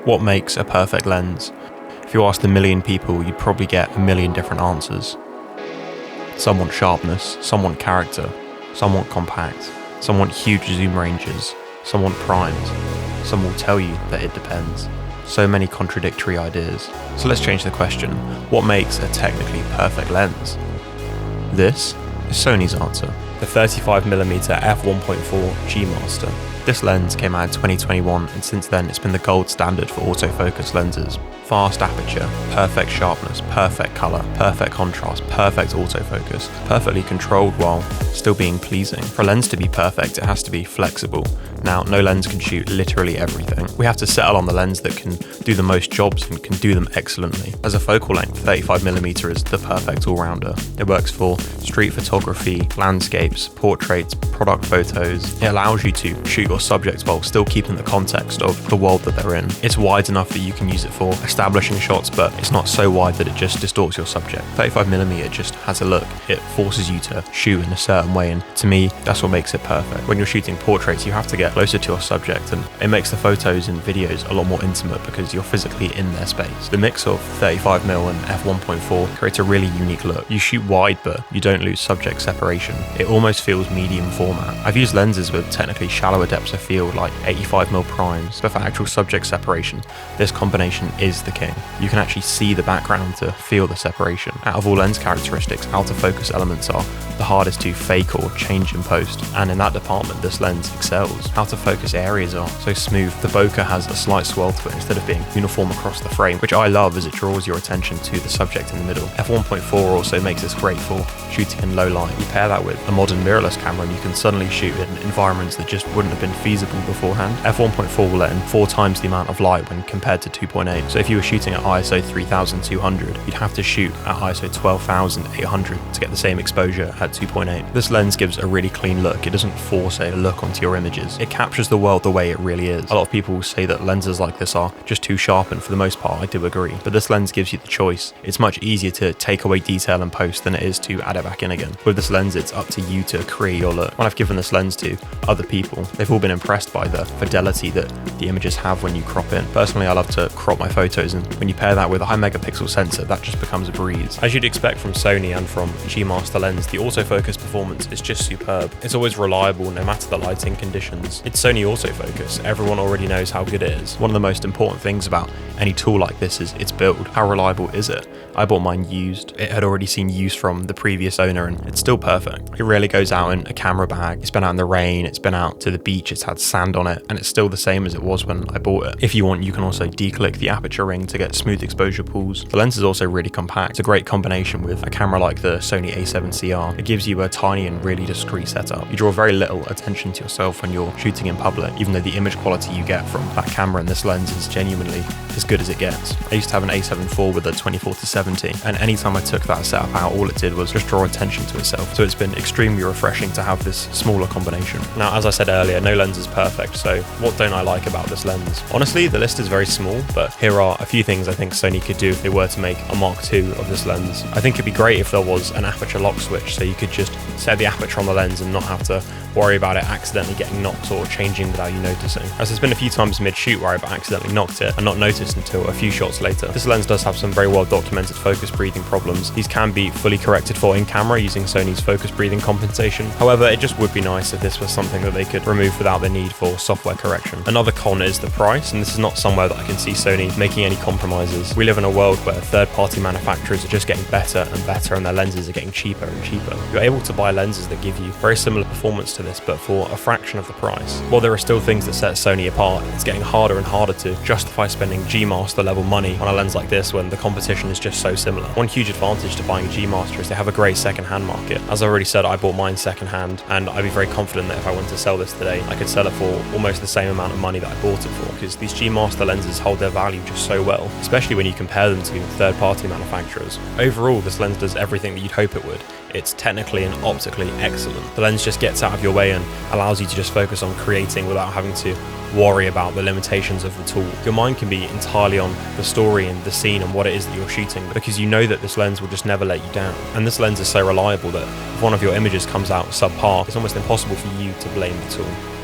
What makes a perfect lens? If you asked a million people, you'd probably get a million different answers. Some want sharpness, some want character, some want compact, some want huge zoom ranges, some want primes, some will tell you that it depends. So many contradictory ideas. So let's change the question. What makes a technically perfect lens? This is Sony's answer. The 35mm F1.4 G Master. This lens came out in 2021, and since then it's been the gold standard for autofocus lenses. Fast aperture, perfect sharpness, perfect colour, perfect contrast, perfect autofocus, perfectly controlled while still being pleasing. For a lens to be perfect, it has to be flexible. Now, no lens can shoot literally everything. We have to settle on the lens that can do the most jobs and can do them excellently. As a focal length, 35mm is the perfect all-rounder. It works for street photography, landscapes, portraits, product photos. It allows you to shoot your subjects while still keeping the context of the world that they're in. It's wide enough that you can use it for establishing shots, but it's not so wide that it just distorts your subject. 35mm just has a look. It forces you to shoot in a certain way, and to me, that's what makes it perfect. When you're shooting portraits, you have to get closer to your subject, and it makes the photos and videos a lot more intimate because you're physically in their space. The mix of 35mm and f1.4 creates a really unique look. You shoot wide, but you don't lose subject separation. It almost feels medium format. I've used lenses with technically shallower depths of field like 85mm primes, but for actual subject separation, this combination is the king. You can actually see the background to feel the separation. Out of all lens characteristics, out of focus elements are the hardest to fake or change in post, and in that department this lens excels. Out of focus areas are so smooth. The bokeh has a slight swell to it instead of being uniform across the frame, which I love as it draws your attention to the subject in the middle. F1.4 also makes this great for shooting in low light. You pair that with a modern mirrorless camera and you can suddenly shoot in environments that just wouldn't have been feasible beforehand. F1.4 will let in 4 times the amount of light when compared to 2.8. So if you were shooting at ISO 3200, you'd have to shoot at ISO 12800 to get the same exposure at 2.8. This lens gives a really clean look. It doesn't force a look onto your images. It captures the world the way it really is. A lot of people say that lenses like this are just too sharp, and for the most part I do agree, but this lens gives you the choice. It's much easier to take away detail in post than it is to add it back in again. With this lens, it's up to you to create your look. When I've given this lens to other people, they've all been impressed by the fidelity that the images have when you crop in. Personally, I love to crop my photos, and when you pair that with a high megapixel sensor, that just becomes a breeze. As you'd expect from Sony and from G Master lens, the autofocus performance is just superb. It's always reliable no matter the lighting conditions. It's Sony autofocus. Everyone already knows how good it is. One of the most important things about any tool like this is its build. How reliable is it? I bought mine used. It had already seen use from the previous owner and it's still perfect. It rarely goes out in a camera bag. It's been out in the rain, it's been out to the beach, it's had sand on it, and it's still the same as it was when I bought it. If you want, you can also declick the aperture ring to get smooth exposure pools. The lens is also really compact. It's a great combination with a camera like the Sony a7CR. It gives you a tiny and really discreet setup. You draw very little attention to yourself when you're shooting in public, even though the image quality you get from that camera and this lens is genuinely as good as it gets. I used to have an a7 IV with a 24-70, and anytime I took that setup out, all it did was just draw attention to itself. So it's been extremely refreshing to have this smaller combination. Now, as I said earlier, no lens is perfect, so what don't I like about this lens? Honestly, the list is very small, but here are a few things I think Sony could do if they were to make a Mark II of this lens. I think it'd be great if there was an aperture lock switch, so you could just set the aperture on the lens and not have to worry about it accidentally getting knocked or changing without you noticing. As there's been a few times mid-shoot where I've accidentally knocked it and not noticed until a few shots later. This lens does have some very well documented focus breathing problems. These can be fully corrected for in camera using Sony's focus breathing compensation. However, it just would be nice if this was something that they could remove without the need for software correction. Another con is the price, and this is not somewhere that I can see Sony making any compromises. We live in a world where third-party manufacturers are just getting better and better and their lenses are getting cheaper and cheaper. You're able to buy lenses that give you very similar performance to this, but for a fraction of the price. While there are still things that set Sony apart, it's getting harder and harder to justify spending G Master level money on a lens like this when the competition is just so similar. One huge advantage to buying a G Master is they have a great second-hand market. As I already said, I bought mine second-hand, and I'd be very confident that if I went to sell this today, I could sell it for almost the same amount of money that I bought it for, because these G Master lenses hold their value just so well, especially when you compare them to third-party manufacturers. Overall, this lens does everything that you'd hope it would. It's technically and optically excellent. The lens just gets out of your way and allows you to just focus on creating without having to worry about the limitations of the tool. Your mind can be entirely on the story and the scene and what it is that you're shooting, because you know that this lens will just never let you down. And this lens is so reliable that if one of your images comes out subpar, it's almost impossible for you to blame the tool.